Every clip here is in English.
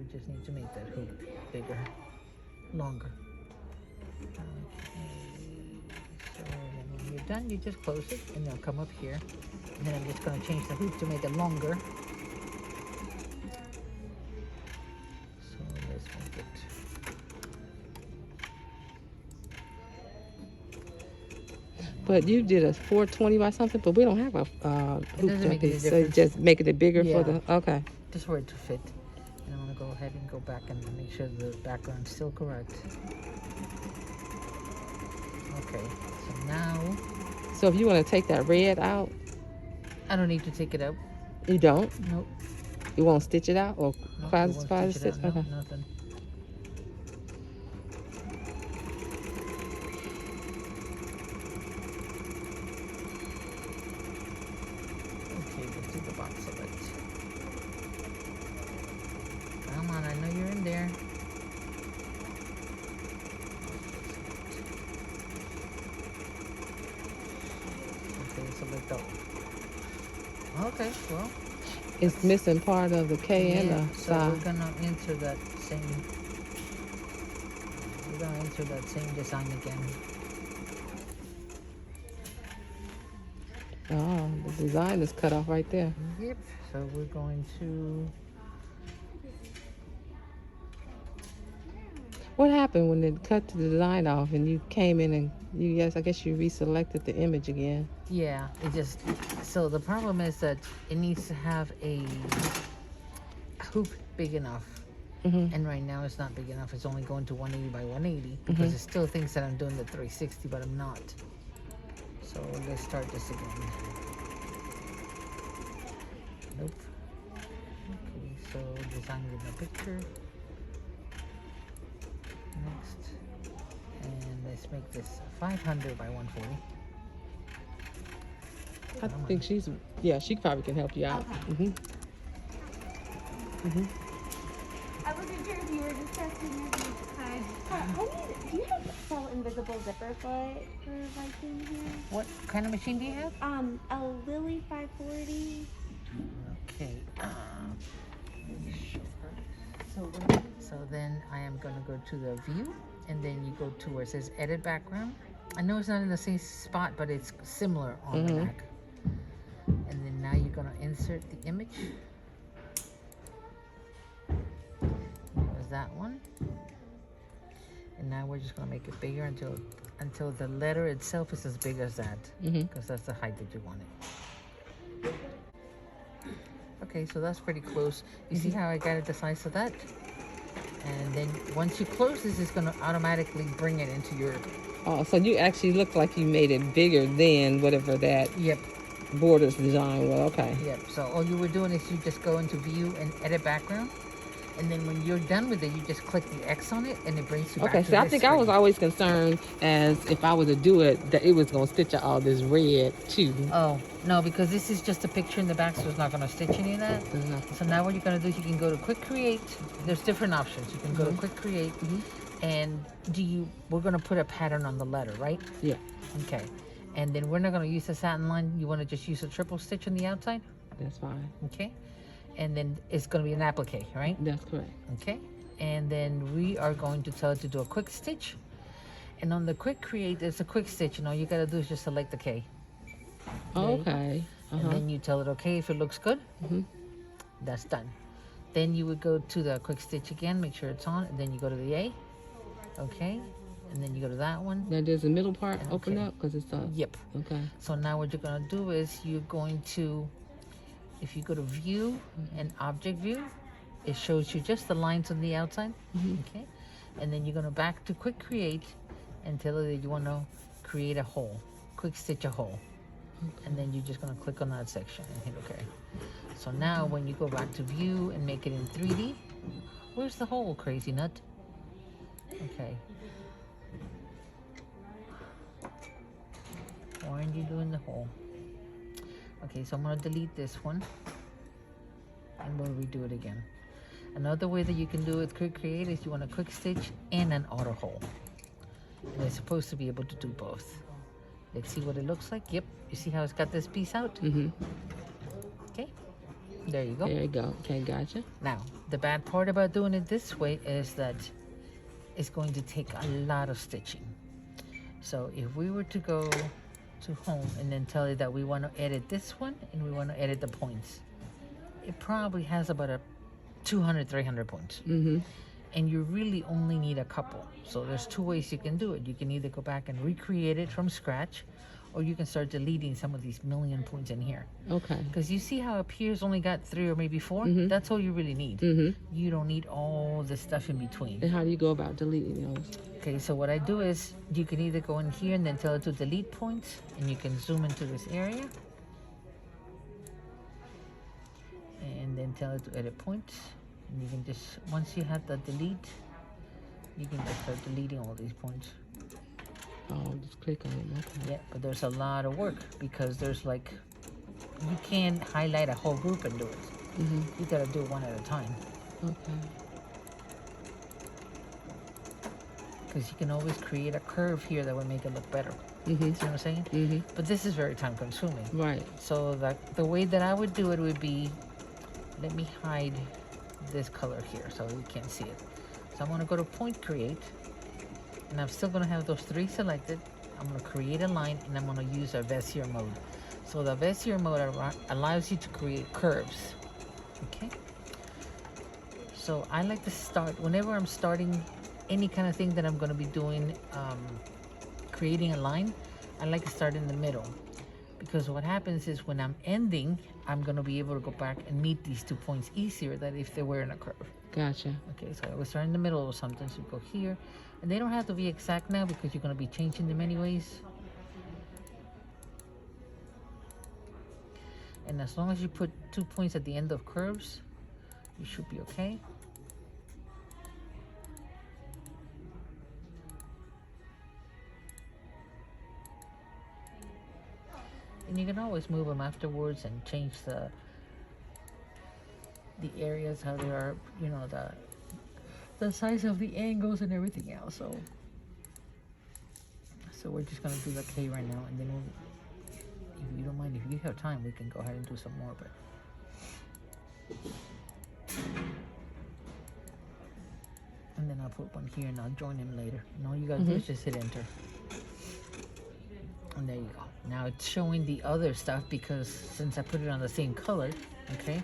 we just need to make that hoop bigger, longer. Okay. So when you're done, you just close it, and they'll come up here. And then I'm just going to change the hoop to make it longer. So let's make it. But you did a 420 by something, but we don't have a hoop that big, so just making it bigger for the, okay. Just for it to fit. And I'm going to go ahead and go back and make sure the background's still correct. Okay, so now... So if you want to take that red out? I don't need to take it out. You don't? Nope. You won't stitch it out or classify the stitch? Okay. Nothing. Okay, let's do the box of it. Come on, I know you're in there. Okay, select that. Okay, well. It's missing part of the K and the so side. we're gonna enter that same. We're gonna enter that same design again. Oh, the design is cut off right there. Yep. So we're going to. What happened when it cut the design off and you came in and I guess you reselected the image again? Yeah, it just. So the problem is that it needs to have a hoop big enough. And right now it's not big enough. It's only going to 180 by 180 because it still thinks that I'm doing the 360, but I'm not. So let's start this again. Nope. Okay, so design with a picture. Next. And let's make this 500 by 140. I think she probably can help you out. Okay. I wasn't sure if you were just testing your time. Do you sell invisible zipper foot for Viking here? What kind of machine do you have? A Lily 540. Okay. So then I am going to go to the view, and then you go to where it says edit background. I know it's not in the same spot, but it's similar on the back. And then now you're going to insert the image. There's that one. And now we're just going to make it bigger until the letter itself is as big as that, because that's the height that you want it. Okay, so that's pretty close. You see how I got it the size of that? And then once you close this, it's going to automatically bring it into your... Oh, so you actually look like you made it bigger than whatever that borders design was. Okay. Yep. So all you were doing is you just go into view and edit background. And then when you're done with it, you just click the X on it and it brings you back to Okay, so I think I was always concerned as if I were to do it, that it was going to stitch out all this red too. Oh, no, because this is just a picture in the back, so it's not going to stitch any of that. So now what you're going to do is you can go to Quick Create. There's different options. You can go to Quick Create. And we're going to put a pattern on the letter, right? Yeah. Okay. And then we're not going to use the satin line. You want to just use a triple stitch on the outside? That's fine. Okay. And then it's going to be an applique, right? That's correct. Okay. And then we are going to tell it to do a quick stitch. And on the Quick Create, there's a quick stitch. And all you got to do is just select the K. Okay. And then you tell it okay if it looks good. That's done. Then you would go to the quick stitch again, make sure it's on, and then you go to the A. Okay. And then you go to that one. Now does the middle part open up because it's up? Yep. Okay. So now what you're going to do is you're going to, if you go to view and object view, it shows you just the lines on the outside. Okay. And then you're going to back to Quick Create and tell it that you want to create a hole, quick stitch a hole. And then you're just going to click on that section and hit OK. So now when you go back to view and make it in 3D, where's the hole, crazy nut? Okay. Why aren't you doing the hole? Okay, so I'm going to delete this one. And we'll redo it again. Another way that you can do it Quick Create is you want a quick stitch and an auto hole. And it's supposed to be able to do both. Let's see what it looks like. Yep. You see how it's got this piece out? Okay. There you go. There you go. Okay, gotcha. Now, the bad part about doing it this way is that it's going to take a lot of stitching. So if we were to go to home and then tell it that we want to edit this one and we want to edit the points, it probably has about a 200, 300 points. And you really only need a couple. So there's two ways you can do it. You can either go back and recreate it from scratch, or you can start deleting some of these million points in here. Okay. Because you see how up here's only got 3 or maybe 4? That's all you really need. You don't need all the stuff in between. And how do you go about deleting those? Okay, so what I do is you can either go in here and then tell it to delete points, and you can zoom into this area. And then tell it to edit points. And you can just, once you have the delete, you can just start deleting all these points. Oh, just click on it. Okay. Yeah, but there's a lot of work because there's like, you can't highlight a whole group and do it. You gotta do it one at a time. Okay. Because you can always create a curve here that would make it look better. See what I'm saying? But this is very time consuming. Right. So the way that I would do it would be, let me hide this color here so you can't see it. So I'm gonna go to point create, and I'm still gonna have those 3 selected. I'm gonna create a line, and I'm gonna use our Bezier mode. So the Bezier mode allows you to create curves. Okay. So I like to start, whenever I'm starting any kind of thing that I'm gonna be doing, creating a line, I like to start in the middle. Because what happens is when I'm ending, I'm gonna be able to go back and meet these 2 points easier than if they were in a curve. Gotcha. Okay, so I always start in the middle of something, so you go here. And they don't have to be exact now because you're gonna be changing them anyways. And as long as you put 2 points at the end of curves, you should be okay. And you can always move them afterwards and change the areas, how they are, you know, the size of the angles and everything else. So we're just gonna do the K right now, and then if you don't mind, if you have time, we can go ahead and do some more. But and then I'll put one here, and I'll join them later. And all you gotta do is just hit enter. And there you go. Now it's showing the other stuff because since I put it on the same color, okay?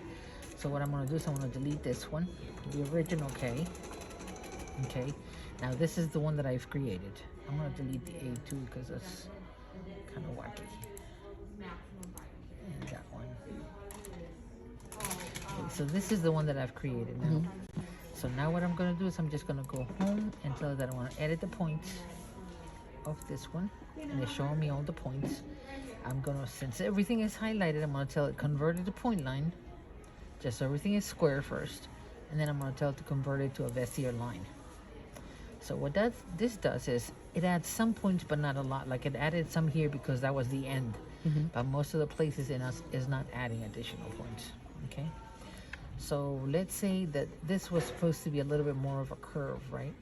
So what I'm gonna do is I'm gonna delete this one, the original K, okay? Now this is the one that I've created. I'm gonna delete the A too because that's kind of wacky. And that one. Okay, so this is the one that I've created now. So now what I'm gonna do is I'm just gonna go home and tell it that I wanna edit the points of this one, and it's showing me all the points. I'm gonna, since everything is highlighted, I'm gonna tell it convert it to point line, just so everything is square first, and then I'm gonna tell it to convert it to a Bezier line. So what this does is it adds some points but not a lot. Like it added some here because that was the end, but most of the places in us is not adding additional points. Okay, so let's say that this was supposed to be a little bit more of a curve, right?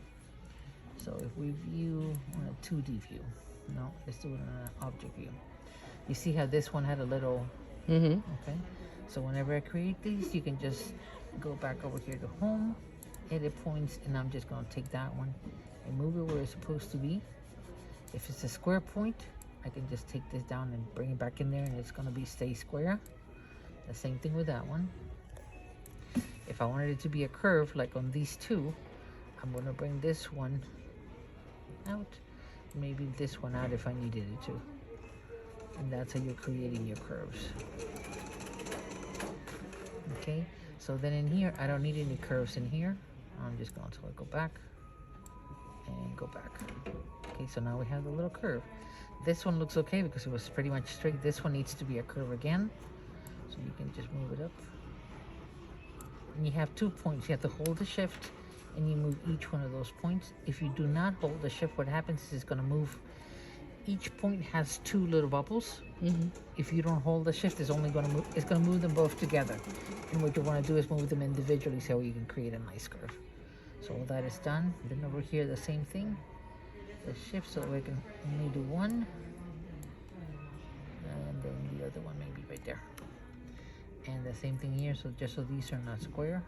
So if we view on a 2D view, no, let's do it on an object view. You see how this one had a little, okay? So whenever I create these, you can just go back over here to home, edit points, and I'm just gonna take that one and move it where it's supposed to be. If it's a square point, I can just take this down and bring it back in there, and it's gonna be stay square. The same thing with that one. If I wanted it to be a curve, like on these two, I'm gonna bring this one out, maybe this one out if I needed it to, and that's how you're creating your curves. Okay, so then in here I don't need any curves in here. I'm just going to go back and go back. Okay, so now we have the little curve. This one looks okay because it was pretty much straight. This one needs to be a curve again, so you can just move it up, and you have 2 points. You have to hold the shift and you move each one of those points. If you do not hold the shift, what happens is it's going to move. Each point has 2 little bubbles. If you don't hold the shift, it's only going to move. It's going to move them both together. And what you want to do is move them individually so you can create a nice curve. So all that is done. Then over here, the same thing. The shift, so we can only do one, and then the other one maybe right there. And the same thing here, so just so these are not square.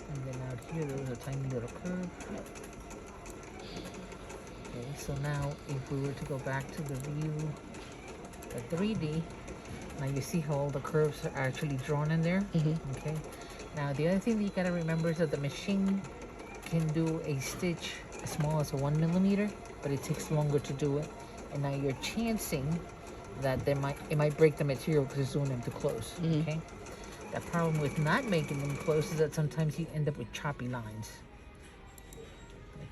And then out here, there was a tiny little curve. Okay, so now if we were to go back to the view, the 3D, now you see how all the curves are actually drawn in there. Okay. Now the other thing that you gotta remember is that the machine can do a stitch as small as a 1 millimeter, but it takes longer to do it. And now you're chancing that it might break the material because it's doing them too close. Okay. The problem with not making them close is that sometimes you end up with choppy lines.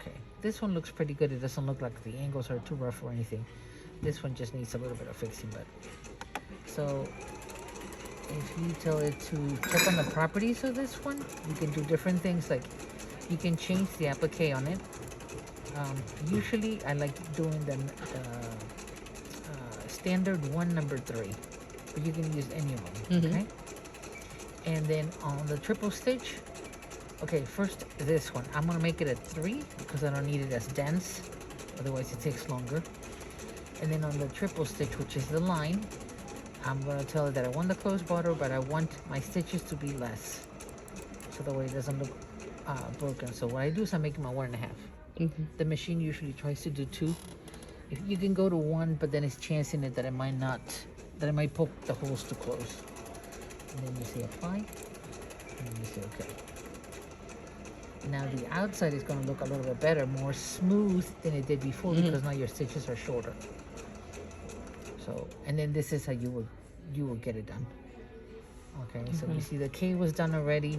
Okay. This one looks pretty good. It doesn't look like the angles are too rough or anything. This one just needs a little bit of fixing, but so if you tell it to check on the properties of this one, you can do different things. Like you can change the applique on it. Usually I like doing the standard 1 number 3, but you can use any of them. Okay. And then on the triple stitch, okay, first this one, I'm gonna make it a 3 because I don't need it as dense, otherwise it takes longer. And then on the triple stitch, which is the line, I'm gonna tell it that I want the closed border, but I want my stitches to be less, so the way it doesn't look broken. So what I do is I make my 1.5. The machine usually tries to do 2. If you can go to 1, but then it's chancing it that it might not, that it might poke the holes too close. And then you say apply, and then you say okay. Now the outside is going to look a little bit better, more smooth than it did before, because now your stitches are shorter. So, and then this is how you will get it done. Okay, so you see the K was done already.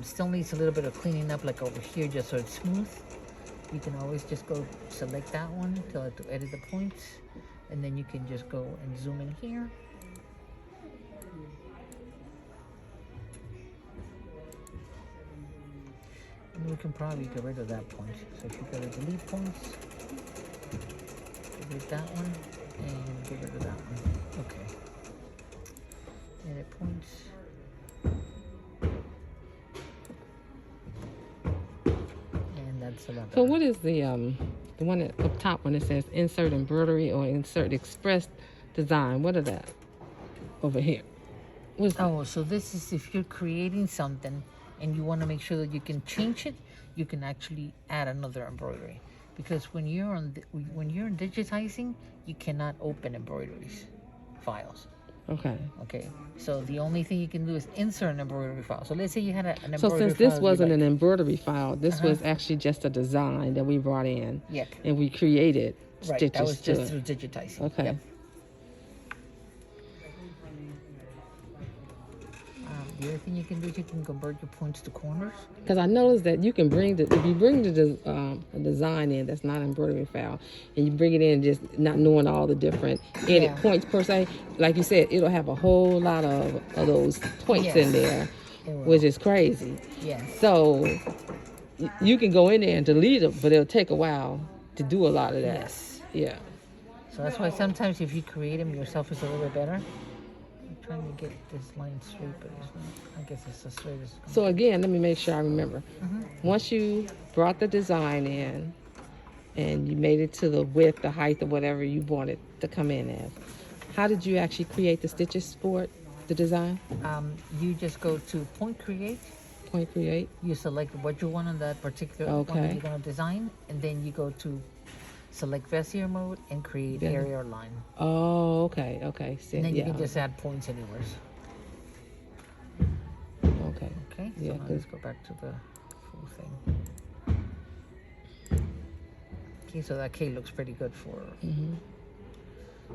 Still needs a little bit of cleaning up, like over here, just so it's smooth. You can always just go select that one, tell it to edit the points, and then you can just go and zoom in here. And we can probably get rid of that point. So if you go to delete points, delete that one, and get rid of that one. Okay. Edit points. And that's a lot better. So what is the one up top when it says insert embroidery or insert express design? What is that over here? Oh, so this is if you're creating something and you want to make sure that you can change it, you can actually add another embroidery. Because when you're in digitizing, you cannot open embroideries files. Okay. Okay. So the only thing you can do is insert an embroidery file. So let's say you had an embroidery So since file this wasn't an embroidery file, this Uh-huh. was actually just a design that we brought in. Yep. And we created Right. stitches That was to just it. through digitizing. Okay. Yep. The other thing you can do is you can convert your points to corners. Because I noticed that you can bring if you bring a design in that's not embroidery file, and you bring it in just not knowing all the different edit points per se, like you said, it'll have a whole lot of those points in there, which is crazy. Yes. So you can go in there and delete them, but it'll take a while to do a lot of that. Yes. Yeah. So that's why sometimes if you create them yourself, it's a little bit better. I'm trying to get this line straight, but it's not. I guess it's as straight as. So again, let me make sure I remember. Once you brought the design in and you made it to the width, the height, or whatever you wanted to come in as, how did you actually create the stitches for it, the design? You just go to point create. Point create. You select what you want on that particular one that Okay. you're going to design, and then you go to select Bezier mode and create area or line. Oh, okay, okay. So, And then you yeah. can just add points anywhere. Okay. Okay, so Yeah, now let's go back to the full thing. Okay, so that K looks pretty good for.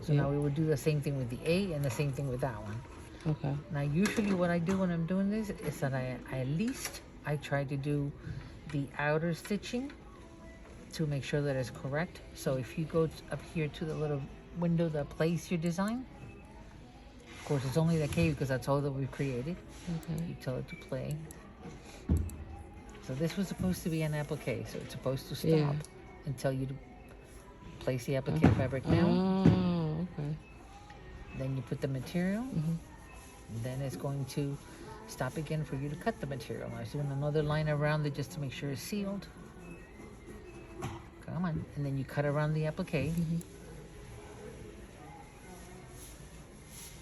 So now we would do the same thing with the A and the same thing with that one. Okay. Now usually what I do when I'm doing this is that I try to do the outer stitching to make sure that it's correct. So if you go up here to the little window that plays your design, of course it's only the K because that's all that we've created. Okay. You tell it to play. So this was supposed to be an applique, so it's supposed to stop and tell you to place the applique fabric down. Oh, okay. Then you put the material. Then it's going to Stop again for you to cut the material. I was doing another line around it just to make sure it's sealed. Come on. And then you cut around the applique.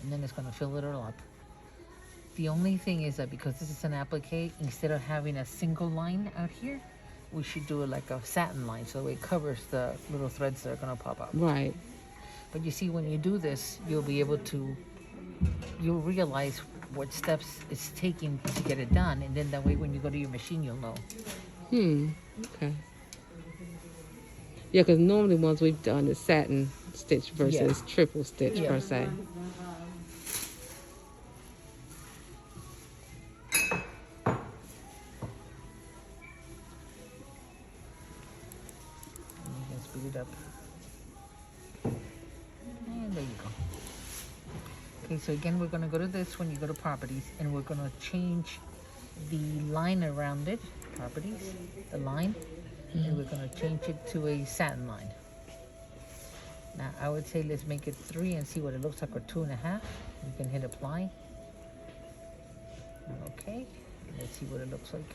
And then it's going to fill it all up. The only thing is that because this is an applique, instead of having a single line out here, we should do it like a satin line so it covers the little threads that are going to pop up. Right. But you see, when you do this, you'll be able to, you'll realize what steps it's taking to get it done, and then that way when you go to your machine, you'll know. Okay. Yeah, because normally ones we've done is satin stitch versus triple stitch per se. Speed it up. And there you go. Okay, so again, we're going to go to this when you go to properties, and we're going to change the line around it, properties, the line, and we're going to change it to a satin line. Now, I would say let's make it 3 and see what it looks like, or 2.5. You can hit apply. Okay, let's see what it looks like.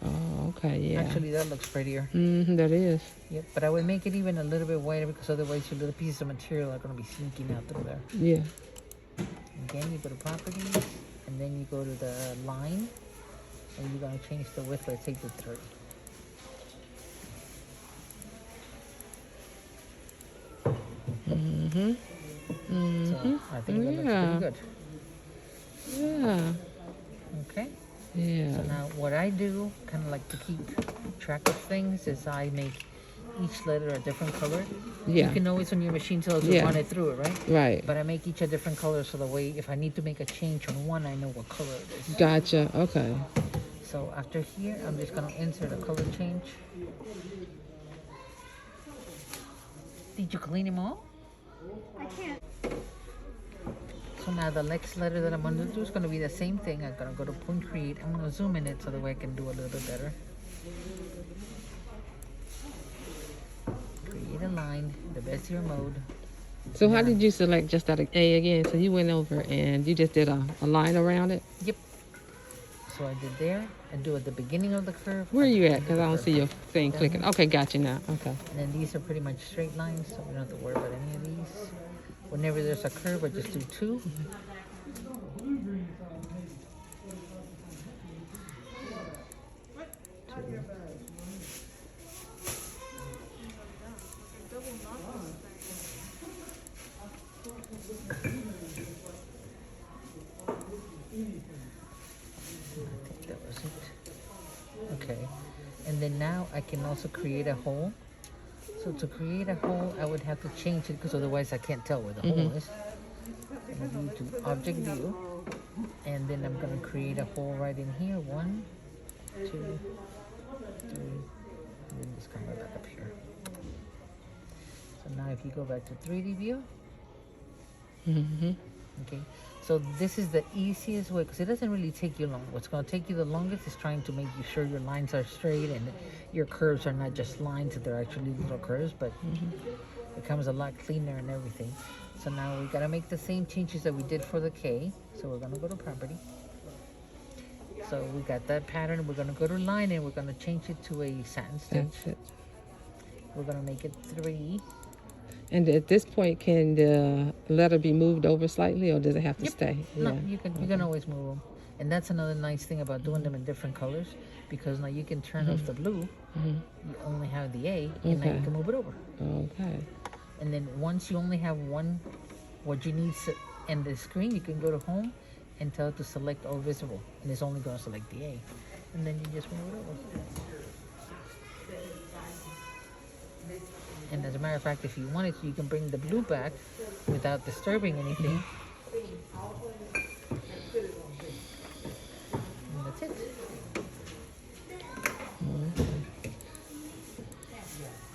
Oh, okay, yeah. Actually, that looks prettier. That is. Yep, but I would make it even a little bit wider because otherwise your little pieces of material are going to be sneaking out through there. Yeah. Again, you go to properties, and then you go to the line, and you're going to change the width. Let's take the 3. So I think that looks pretty good. Yeah. Okay. Yeah. So now what I do, kind of like to keep track of things, is I make each letter a different color. Yeah. You can always on your machine tell it to run it through it, right? Right. But I make each a different color so the way if I need to make a change on one, I know what color it is. Gotcha. Okay. So after here, I'm just going to insert a color change. Did you clean them all? I can't. So now the next letter that I'm going to do is going to be the same thing. I'm going to go to point create. I'm going to zoom in it so that way I can do a little bit better. Create a line, the Bezier mode. So how did you select just that A again? So you went over and you just did a line around it? Yep. So I did there. I do at the beginning of the curve. Where are you at? Because I don't curve. see your thing clicking. Okay, gotcha now. Okay. And then these are pretty much straight lines, so we don't have to worry about any of these. Whenever there's a curve, I just do 2. I think that was it. Okay. And then now I can also create a hole. So to create a hole, I would have to change it because otherwise I can't tell where the hole is. I'm going to do to object view, and then I'm going to create a hole right in here. 1, 2, 3, and then just come right back up here. So now if you go back to 3D view, okay. So this is the easiest way because it doesn't really take you long. What's going to take you the longest is trying to make sure your lines are straight and your curves are not just lines, that they're actually little curves, but it becomes a lot cleaner and everything. So now we got to make the same changes that we did for the K. So we're going to go to property. So we got that pattern. We're going to go to line and we're going to change it to a satin stitch. That's it. We're going to make it 3. And at this point, can the letter be moved over slightly, or does it have to stay? No, you can always move them. And that's another nice thing about doing them in different colors, because now you can turn off the blue. You only have the A, and now you can move it over. Okay. And then once you only have one, what you need in the screen, you can go to home and tell it to select all visible, and it's only going to select the A, and then you just move it over. And as a matter of fact, if you wanted to, you can bring the blue back without disturbing anything. And that's it.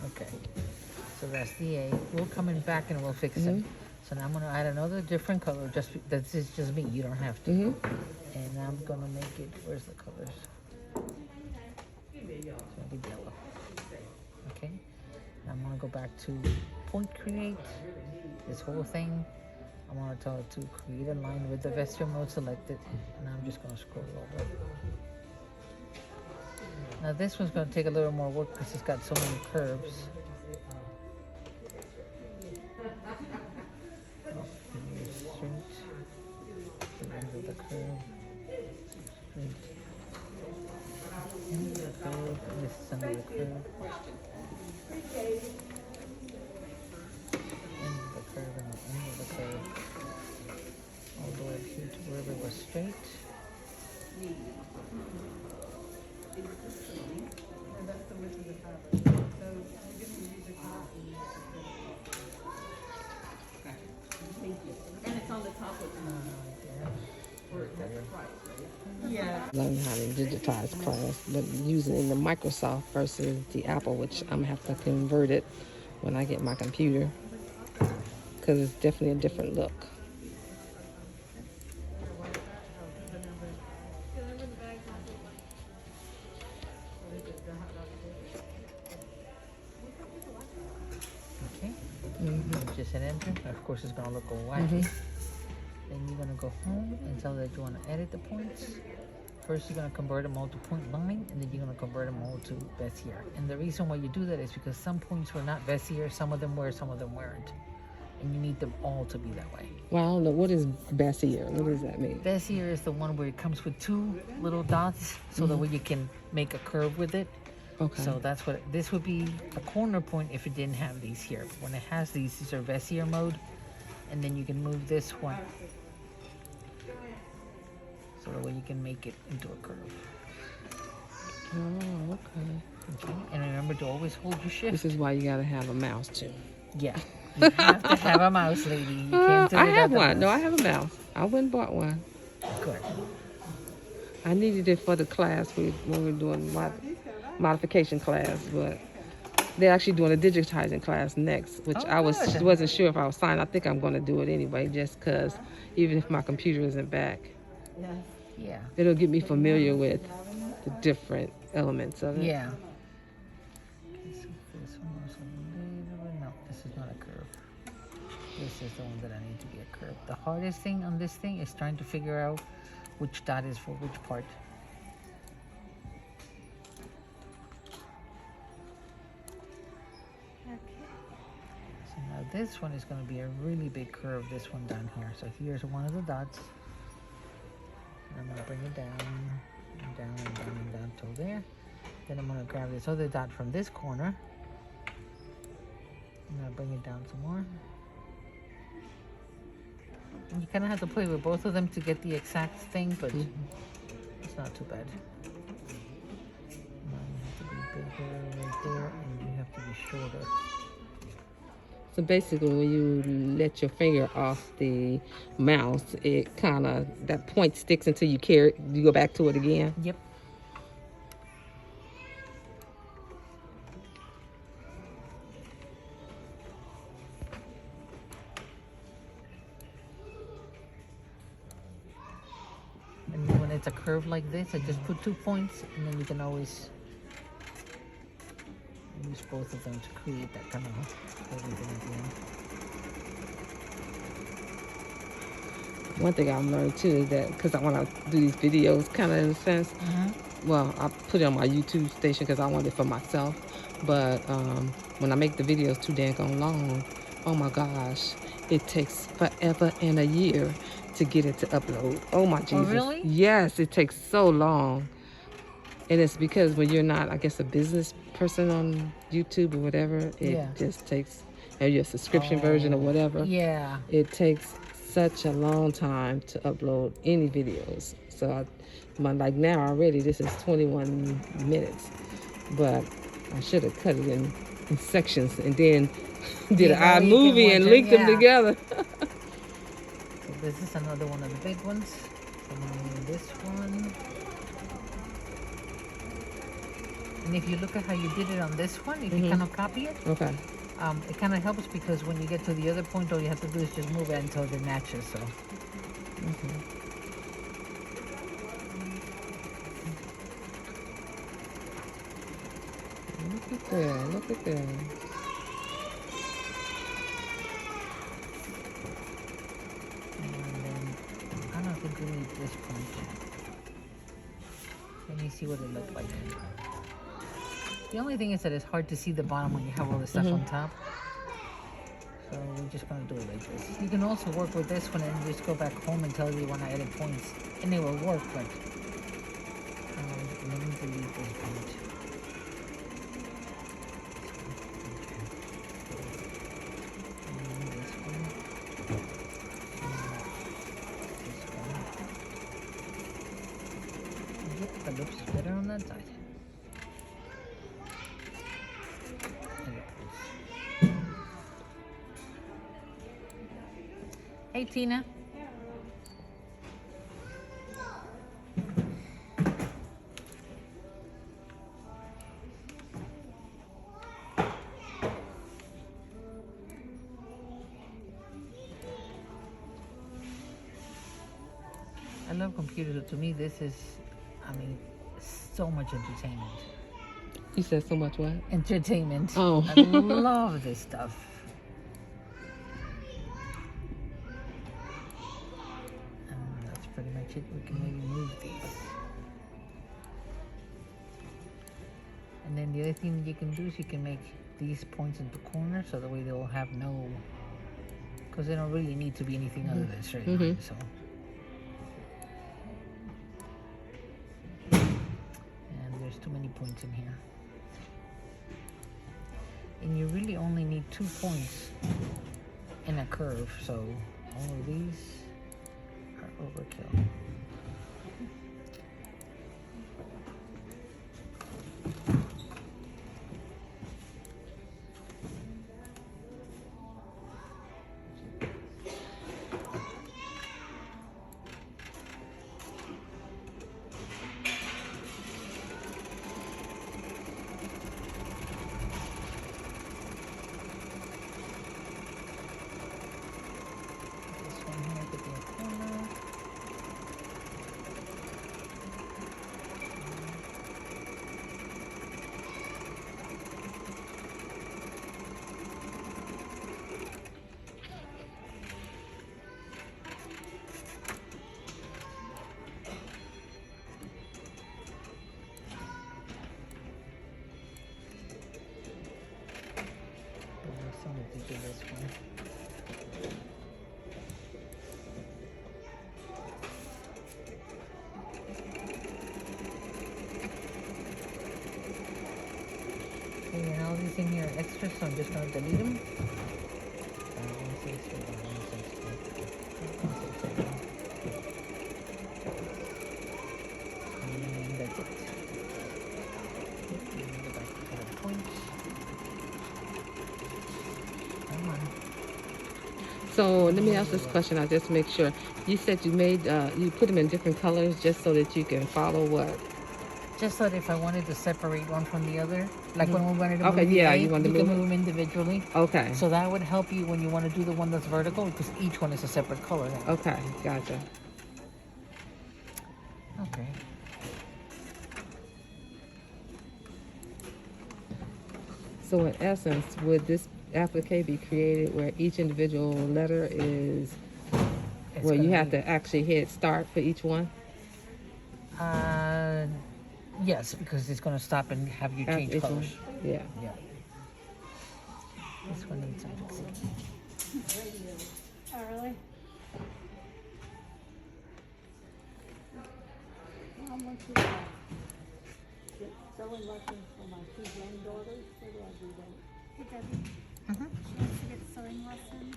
Okay. So that's the A. We'll come in back and we'll fix it. So now I'm going to add another different color. This is just me. You don't have to. And I'm going to make it, where's the colors? It's going to be yellow. Okay. I'm going to go back to point create, this whole thing. I'm going to tell it to create a line with the vestier mode selected, and I'm just going to scroll over. Now this one's going to take a little more work because it's got so many curves. Straight, the end of the curve, straight, end of the curve, and this is another curve. End of the curve and the end of the curve. All the way here to wherever it was straight. Learn how to digitize class, but using it in the Microsoft versus the Apple, which I'm gonna have to convert it when I get my computer, because it's definitely a different look. Okay, just hit enter. Of course, it's gonna look all wacky. Then you're gonna go home and tell that you want to edit the points. First, you're gonna convert them all to point line, and then you're gonna convert them all to Bezier. And the reason why you do that is because some points were not Bezier, some of them were, some of them weren't, and you need them all to be that way. Well, I don't know, what is Bezier? What does that mean? Bezier is the one where it comes with two little dots, so that way you can make a curve with it. Okay. So that's what this would be, a corner point if it didn't have these here. But when it has these are Bezier mode, and then you can move this one. So that way you can make it into a curve. Oh, okay. Okay, and remember to always hold your shift. This is why you gotta have a mouse too. Yeah, you have to have a mouse, lady. You can't do it I have without one. the No, I mouse. have a mouse. I went and bought one. Good. I needed it for the class when we were doing modification class, but they're actually doing a digitizing class next, which Oh, I good. wasn't sure if I was signed. I think I'm going to do it anyway, just because even if my computer isn't back, Yeah. it'll get me familiar with the different elements of it. Yeah. Okay, so this one was a little bit, no, this is not a curve. This is the one that I need to be a curve. The hardest thing on this thing is trying to figure out which dot is for which part. So now this one is going to be a really big curve, this one down here. So here's one of the dots. And I'm going to bring it down, and down, and down, and down till there. Then I'm going to grab this other dot from this corner. I'm going to bring it down some more. And you kind of have to play with both of them to get the exact thing, but it's not too bad. Now you have to be bigger right there, and you have to be shorter. So basically, when you let your finger off the mouse, it kind of, that point sticks until you go back to it again. Yep. And when it's a curve like this, I just put 2 points, and then you can always use both of them to create that kind of everything at the end. One thing I've learned too is that, because I want to do these videos kind of in a sense, well, I put it on my YouTube station because I want it for myself, but when I make the videos too dang long, oh my gosh, it takes forever and a year to get it to upload. Oh my Jesus. Oh, really? Yes, it takes so long. And it's because when you're not, I guess, a business person on YouTube or whatever, it just takes, or your subscription version or whatever. Yeah. It takes such a long time to upload any videos. So like now already, this is 21 minutes, but I should have cut it in sections and then did an iMovie and linked them together. So this is another one of the big ones. So now this one. And if you look at how you did it on this one, if you kind of copy it, Okay. it kind of helps because when you get to the other point, all you have to do is just move it until it matches. So. Look at that. Look at that. delete this point. Let me see what it looked like. The only thing is that it's hard to see the bottom when you have all the stuff on top. So we're just gonna do it like this. You can also work with this one and just go back home and tell you when I edit points, and it will work. But let me delete this point. And this one. Yep, that looks better on that side. Hey, Tina. I love computers. To me, this is, I mean, so much entertainment. You said so much what? Entertainment. Oh. I love this stuff. That's pretty much it. We can maybe move these. And then the other thing that you can do is you can make these points into corners so that way they'll have no, because they don't really need to be anything other than straight lines. So. And there's too many points in here. And you really only need 2 points in a curve, so all of these are overkill. Do this one. Okay, and all these in here are extra, so I'm just going to delete them. And that's it. And go back to the points. So let me ask this question. I'll just make sure. You said you made you put them in different colors just so that you can follow what? Just so that if I wanted to separate one from the other, like when we wanted to Okay, move the yeah, eight, you wanted to can move move them individually. Okay. So that would help you when you want to do the one that's vertical, because each one is a separate color then. Okay, gotcha. Okay. So in essence, would this applique be created where each individual letter is It's where you gonna have be- to actually hit start for each one? Yes, because it's going to stop and have you After change each colors. one? Yeah. Yeah. This one needs some fixing. Oh, really? How much is that? Sewing lessons for my 2 granddaughters? Where do I do that? Hey, Debbie. Mhm. She wants to get sewing lessons.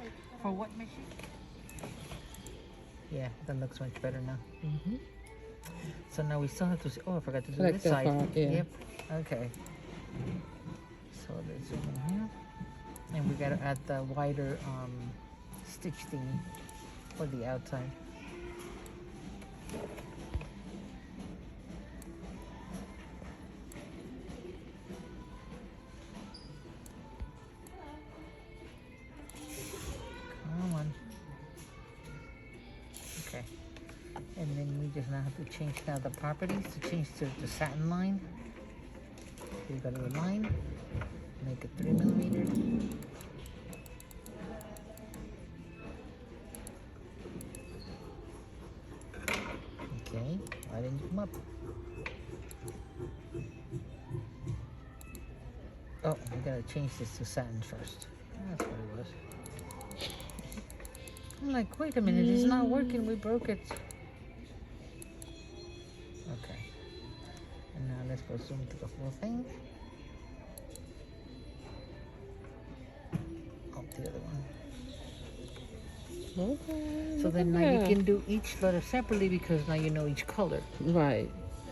Like, For what machine? Yeah, that looks much better now. Mm-hmm. So now we still have to. Oh, I forgot to do Select this that side. part, yeah. Yep. Okay. So let's zoom in here, and we gotta add the wider stitch thing for the outside. Come on. Okay. And then we just now have to change now the properties to change to the satin line. So you gotta align, make it 3 millimeter. Why didn't you come up? Oh, we gotta change this to satin first. That's what it was. I'm like, wait a minute, it's not working. We broke it. Okay. And now let's go zoom to the whole thing. Oh, the other one. Okay. So then now you can do each letter separately because now you know each color. Right.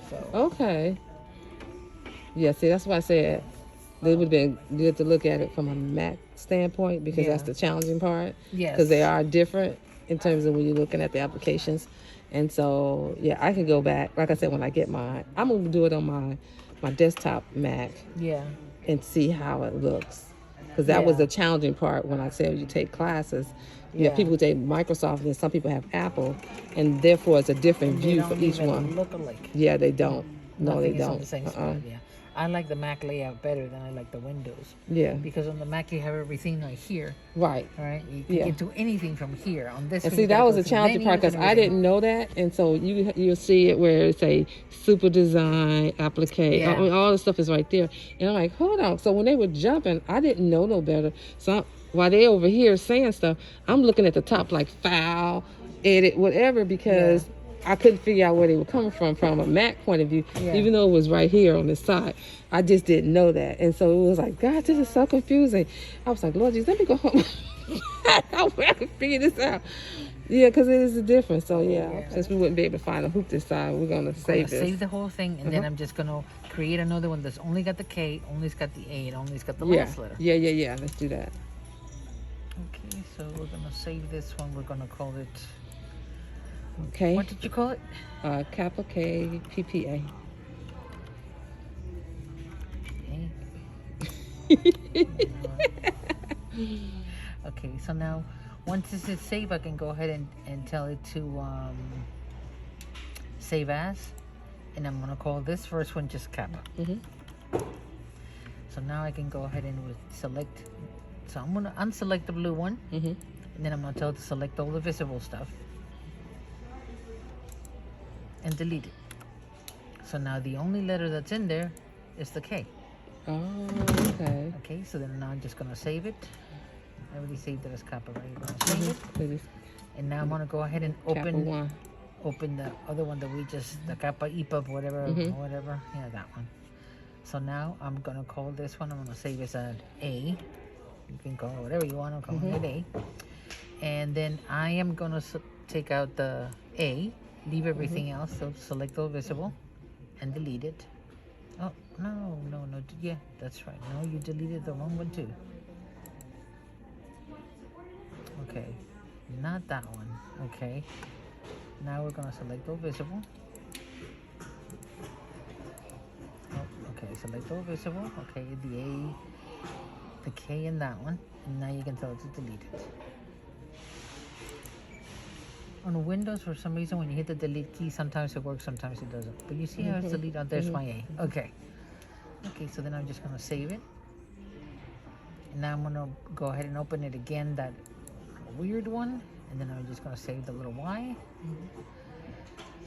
So Okay. Yeah, see, that's why I said it would have been good to look at it from a Mac standpoint because Yeah. that's the challenging part. yes, Because they are different in terms of when you're looking at the applications. And so, yeah, I can go back. Like I said, when I get mine, I'm going to do it on my desktop Mac Yeah. and see how it looks. Because that was Yeah. the challenging part when I said you take classes. Yeah, people who take Microsoft and some people have Apple, and therefore it's a different And they view for don't each even one. look alike. Yeah, they don't. No, Nothing they is on don't. the same spot. Yeah. I like the Mac layout better than I like the Windows Yeah, because on the Mac you have everything right here. right. All right, you can Yeah. get to anything from here. On this, And one, see, you gotta that was go a through challenging part menus because and I everything. didn't know that, and so you'll see it where it say super design, applique, Yeah. all the stuff is right there. And I'm like, hold on. So when they were jumping, I didn't know no better. So while they over here saying stuff, I'm looking at the top like file, edit, whatever, because I couldn't figure out where they were coming from a Mac point of view, Yeah. even though it was right here on the side. I just didn't know that, and so it was like, God, this is so confusing. I was like, Lord Jesus, let me go home. I can figure this out. Yeah, because it is a difference. So yeah, since we wouldn't be able to find a hoop this side, we're gonna save this. Save the whole thing, and then I'm just gonna create another one that's only got the K, only's got the A, and only's got the Yeah, last letter. yeah. Let's do that. Okay, so we're gonna save this one. We're gonna call it. Okay. What did you call it? Kappa K PPA. Okay, so now once this is saved, I can go ahead and tell it to save as, and I'm gonna call this first one just Kappa. So now I can go ahead and select. So I'm gonna unselect the blue one, and then I'm gonna tell it to select all the visible stuff and delete it. So now the only letter that's in there is the K. Oh, okay. Okay, so then now I'm just gonna save it. I already saved it as Kappa, right? I'm gonna save it. And now I'm gonna go ahead and Kappa open 1. the other one that we just, the Kappa EPUB, whatever, yeah, that one. So now I'm gonna call this one, I'm gonna save it as A. You can call it whatever you want, I'm calling it A. And then I am gonna take out the A, leave everything else, so select all visible and delete it. Oh, no, yeah, that's right. No, you deleted the wrong one too. Okay, not that one. Okay, now we're gonna select all visible. Oh, okay, select all visible. Okay, the A, the K in that one, and now you can tell it to delete it. On Windows, for some reason, when you hit the delete key, sometimes it works, sometimes it doesn't. But you see how it's delete? Oh, there's my A. Okay. Okay, so then I'm just gonna save it. And now I'm gonna go ahead and open it again, that weird one. And then I'm just gonna save the little Y.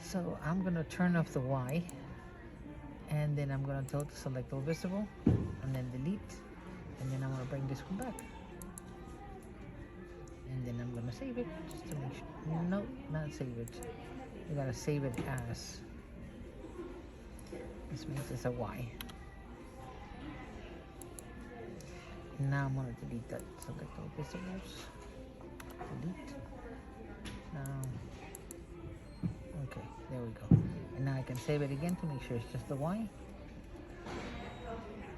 So I'm gonna turn off the Y. And then I'm gonna tell it to select all visible. And then delete. And then I'm gonna bring this one back. And then I'm gonna save it just to make sure. No, not save it. You gotta save it as. This means it's a Y. Now I'm gonna delete that. Select all visibles. Delete. Now. Okay, there we go. And now I can save it again to make sure it's just the Y.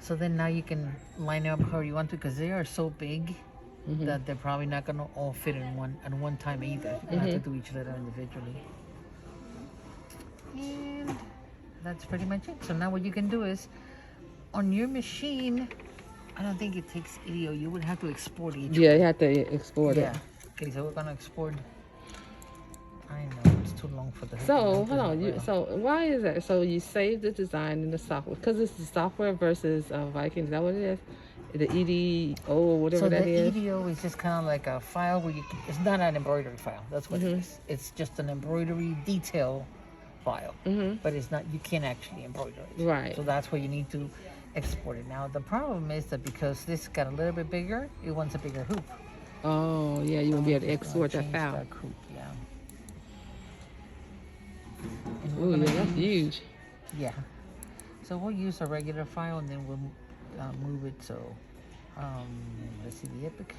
So then now you can line up how you want to, because they are so big. That they're probably not gonna all fit in one time either. You have to do each letter individually. And that's pretty much it. So now what you can do is, on your machine, I don't think it takes video. You would have to export each. Yeah, you have to export Yeah. it. Okay, so we're gonna export. I know it's too long for the. So hold on. So why is that? So you save the design in the software because it's the software versus Viking. Is that what it is? The EDO or whatever that is. So the EDO is just kind of like a file where it's not an embroidery file. That's what it is. It's just an embroidery detail file, but it's not. You can't actually embroider it. Right. So that's why you need to export it. Now the problem is that because this got a little bit bigger, it wants a bigger hoop. Oh, yeah, you won't be able to I'm just gonna export that change file. that hoop, yeah. And we're Oh, gonna yeah, that's use- huge. Yeah. So we'll use a regular file and then we'll move it. So let's see the epic,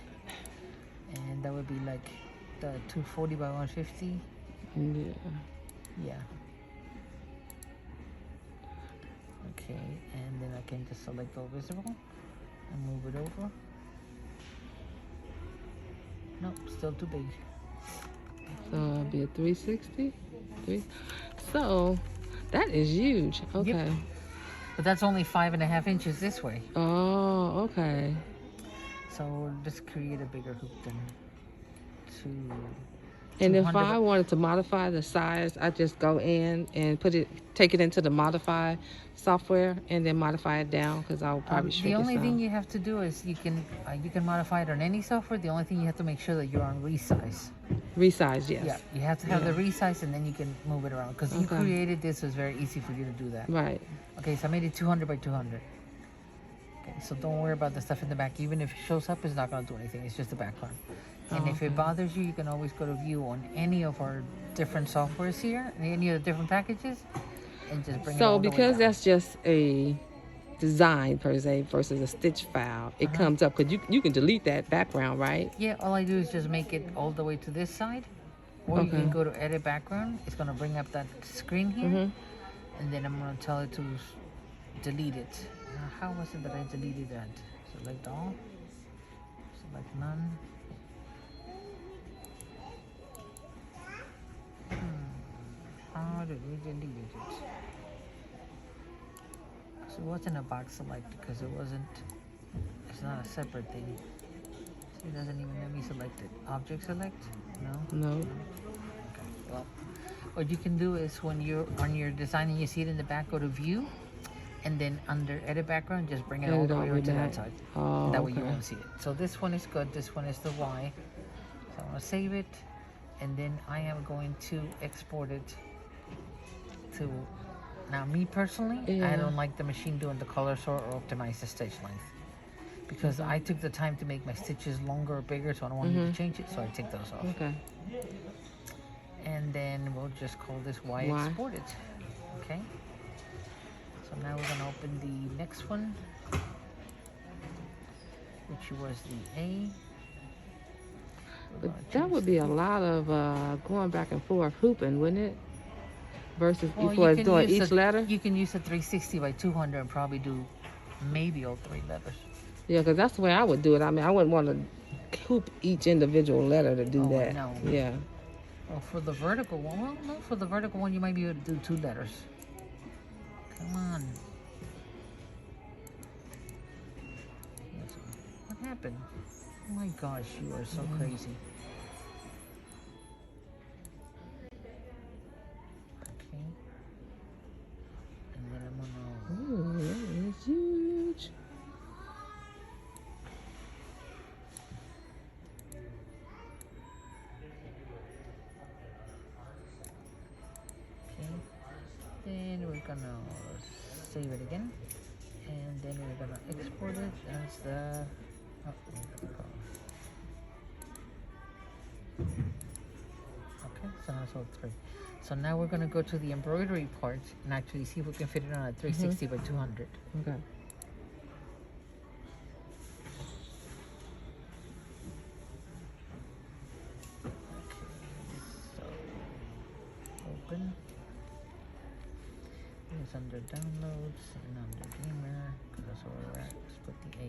and that would be like the 240 by 150. Yeah. Yeah. Okay, and then I can just select all visible and move it over. Nope, still too big. So it'll be a 360. So that is huge. Okay. But that's only 5.5 inches this way. Oh, okay. So we'll just create a bigger hoop then. And if 200 I wanted to modify the size, I just go in and take it into the modify software and then modify it down because I'll probably shrink the it only some. thing you have to do is you can modify it on any software. The only thing you have to make sure that you're on Resize. Resize, yes. Yeah, you have to have the Resize and then you can move it around because you Okay. created this. So it's very easy for you to do that. Right. Okay, so I made it 200 by 200. Okay, so don't worry about the stuff in the back. Even if it shows up, it's not going to do anything. It's just the background. And if it bothers you, you can always go to view on any of our different softwares here, any of the different packages, and just bring it all So the way because down. that's just a design per se versus a stitch file, it comes up because you can delete that background, right? Yeah, all I do is just make it all the way to this side, or you can go to edit background. It's going to bring up that screen here, and then I'm going to tell it to delete it. Now, how was it that I deleted that? Select all, select none. How did we delete it? So it wasn't a box select because it's not a separate thing. So it doesn't even let me select it. Object select? No? No. Okay, well, what you can do is when you're on your design and you see it in the back, go to view, and then under edit background, just bring it all the way over to that side. Oh, That way you okay. won't see it. So this one is good, this one is the Y. So I'm gonna save it, and then I am going to export it to, now me personally, I don't like the machine doing the color sort or optimize the stitch length. Because I took the time to make my stitches longer or bigger, so I don't want you to change it, so I take those off. Okay. And then we'll just call this Y exported. Okay. So now we're gonna open the next one, which was the A. But that would be a lot of going back and forth hooping, wouldn't it? Versus before it's doing each letter. You can use a 360 by 200 and probably do maybe all 3 letters. Yeah, because that's the way I would do it. I mean, I wouldn't want to hoop each individual letter to do that. No. Yeah. Well, for the vertical one, well, no, for the vertical one, you might be able to do 2 letters. Come on. What happened? Oh my gosh, you are so crazy. Okay. And then I'm gonna... Ooh, that is huge. Okay. Then we're gonna save it again. And then we're gonna export it as the... Okay, so now it's all 3. So now we're gonna go to the embroidery part and actually see if we can fit it on a 360 by 200. Okay. So open. It's under downloads and under gamer, because that's where we're at. Let's put the A.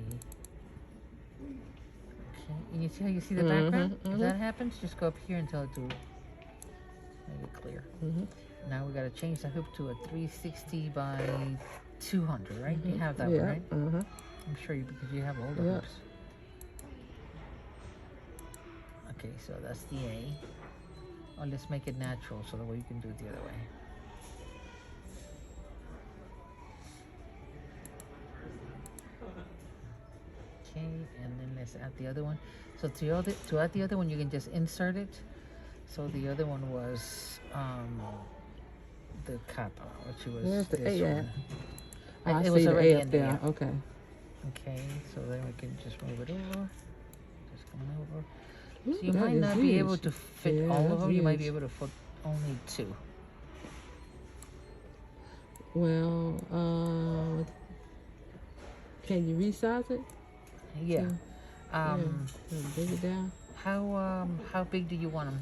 Okay, and you see how you see the background? If that happens, just go up here and tell it to make it clear. Now we gotta change the hoop to a 360 by 200, right? You have that one, right? I'm sure you, because you have all the hoops. Okay, so that's the A. Oh, let's make it natural so that way you can do it the other way. Okay, and then let's add the other one. So to add the other one, you can just insert it. So the other one was the kappa, which was Where's the this A one. at? Oh, I It see was the already A in up there. there. Okay. Okay, so then we can just move it over. Just come over. Ooh, So you that might is not be able huge. to fit Yeah, all of that's them. You might be huge. able to fit only 2. Well, can you resize it? Yeah. Yeah. Bring it down. How big do you want them?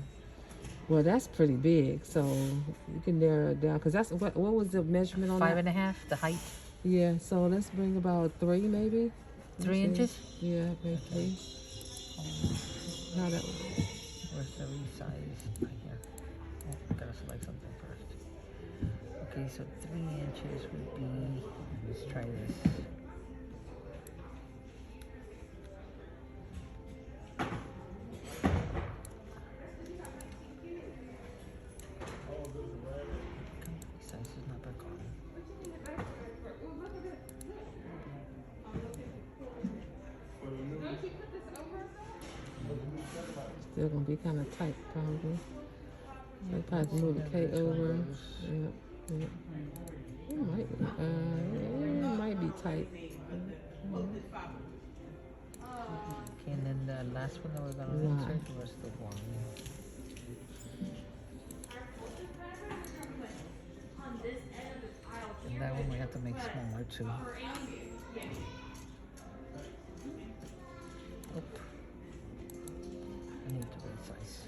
Well, that's pretty big, so you can narrow it down. Cause that's what was the measurement on that? 5.5, the height. Yeah. So let's bring about 3 maybe. 3 inches. Yeah, maybe 3. How that? Where's the resize? Right here. Oh, I gotta select something first. Okay, so 3 inches would be. Let's try this. Resize is not back on. Still gonna be kind of tight, probably. So probably move the K over. Yeah. It might be tight. Okay, and then the last one that we're gonna Right. insert was the one. And that one we have to make smaller too. Oop. I need to resize.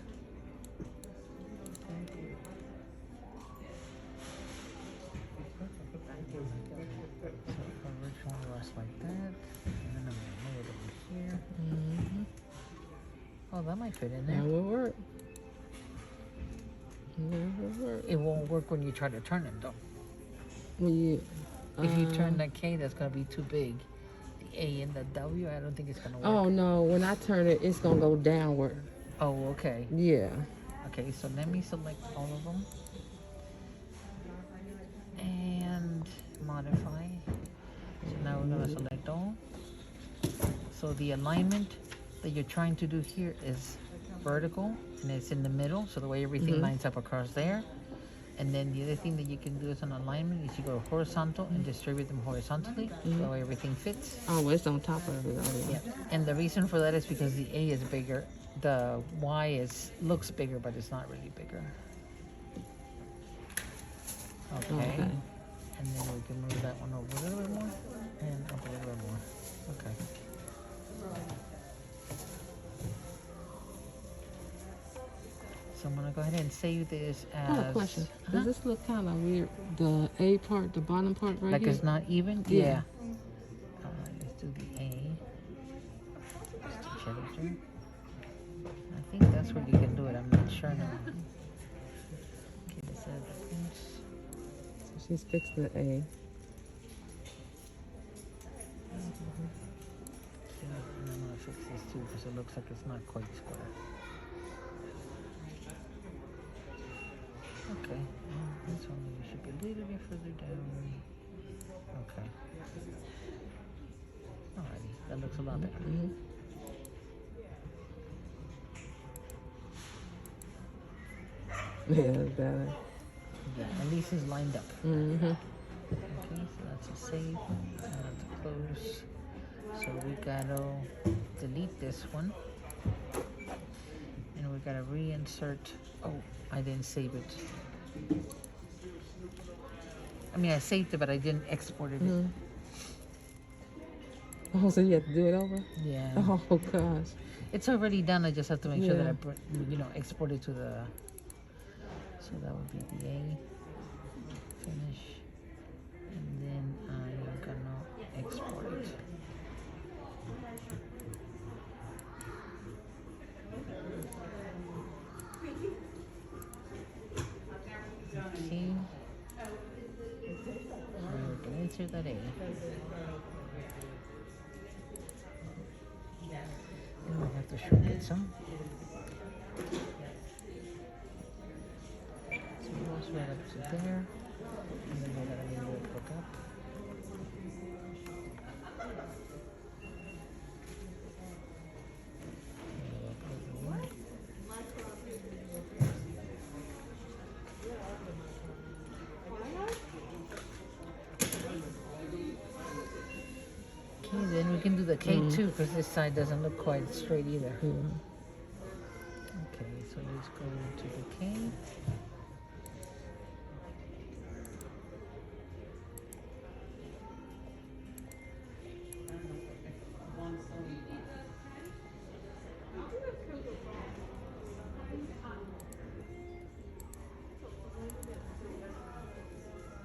So original was like that, and then I'm gonna move it over here. Oh, that might fit in That there. will work. That will work. It won't work when you try to turn it though. When you, If you turn the K, that's gonna be too big. The A and the W, I don't think it's gonna work. oh no, when I turn it, it's gonna go downward. Oh, okay. Yeah. Okay, so let me select all of them and modify. So now we're gonna select all. So the alignment that you're trying to do here is vertical and it's in the middle, so the way everything lines up across there. And then the other thing that you can do as an alignment is you go horizontal and distribute them horizontally, so that way everything fits. Oh, it's on top of it. Oh, Yeah. And the reason for that is because the A is bigger, the Y looks bigger, but it's not really bigger. Okay. And then we can move that one over a little bit more and up a little bit more. Okay. So I'm gonna go ahead and save this I have a as question. Does this look kind of weird? The A part, the bottom part right like here? it's not even. Yeah. Let's do the A. Just to register. I think that's where you can do it. I'm not sure now. Okay, this is the prints. She's fixing the A. And I'm gonna fix this too because it looks like it's not quite square. Okay, this one should be a little bit further down. Okay. Alrighty, that looks a lot better. Yeah, that's better. Yeah, at least it's lined up. Mm-hmm. Okay, so that's a save. That's a close. So we gotta delete this one. And we gotta reinsert. Oh, I didn't save it. I mean, I saved it, but I didn't export it. Oh, so you have to do it over? Yeah. Oh, gosh. It's already done. I just have to make sure that Yeah. I export it to the. So that would be the A. Finish. And then I'm gonna export it. Okay. We're gonna insert that A. And we have to shrink it some. So it goes right up to there. And then we're gonna move it hook up. the K too, because this side doesn't look quite straight either. Okay, so let's go into the K.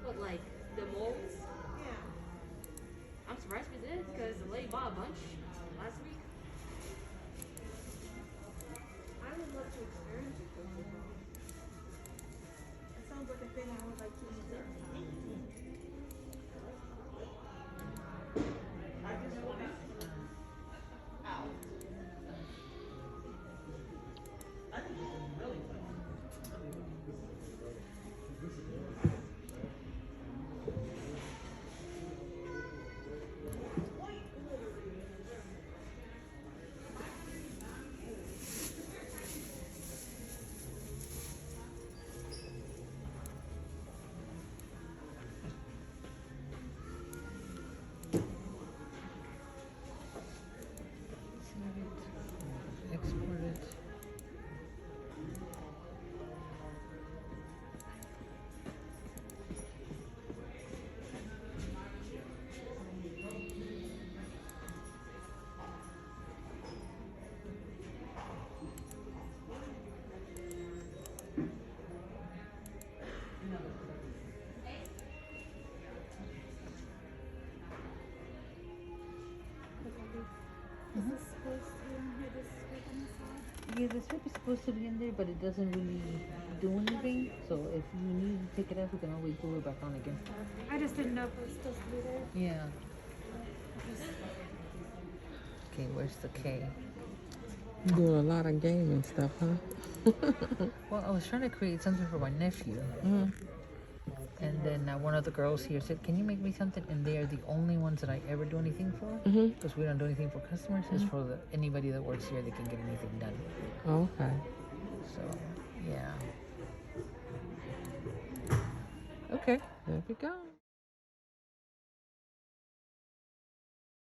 What, like the molds? Yeah. I'm surprised we did because the lady bought a bunch last week. I would love to experiment with those as well. It sounds like a thing I would like to do. Export it. Is this supposed to be on here, this strip on the side? Yeah, the strip is supposed to be in there, but it doesn't really do anything. So if you need to take it out, we can always glue it back on again. I just didn't know if it was supposed to be there. Yeah. Okay, where's the K? You're doing a lot of gaming stuff, huh? Well, I was trying to create something for my nephew. And then one of the girls here said, can you make me something? And they are the only ones that I ever do anything for. Because we don't do anything for customers. It's for anybody that works here that can get anything done. Okay. So, yeah. Okay. There we go.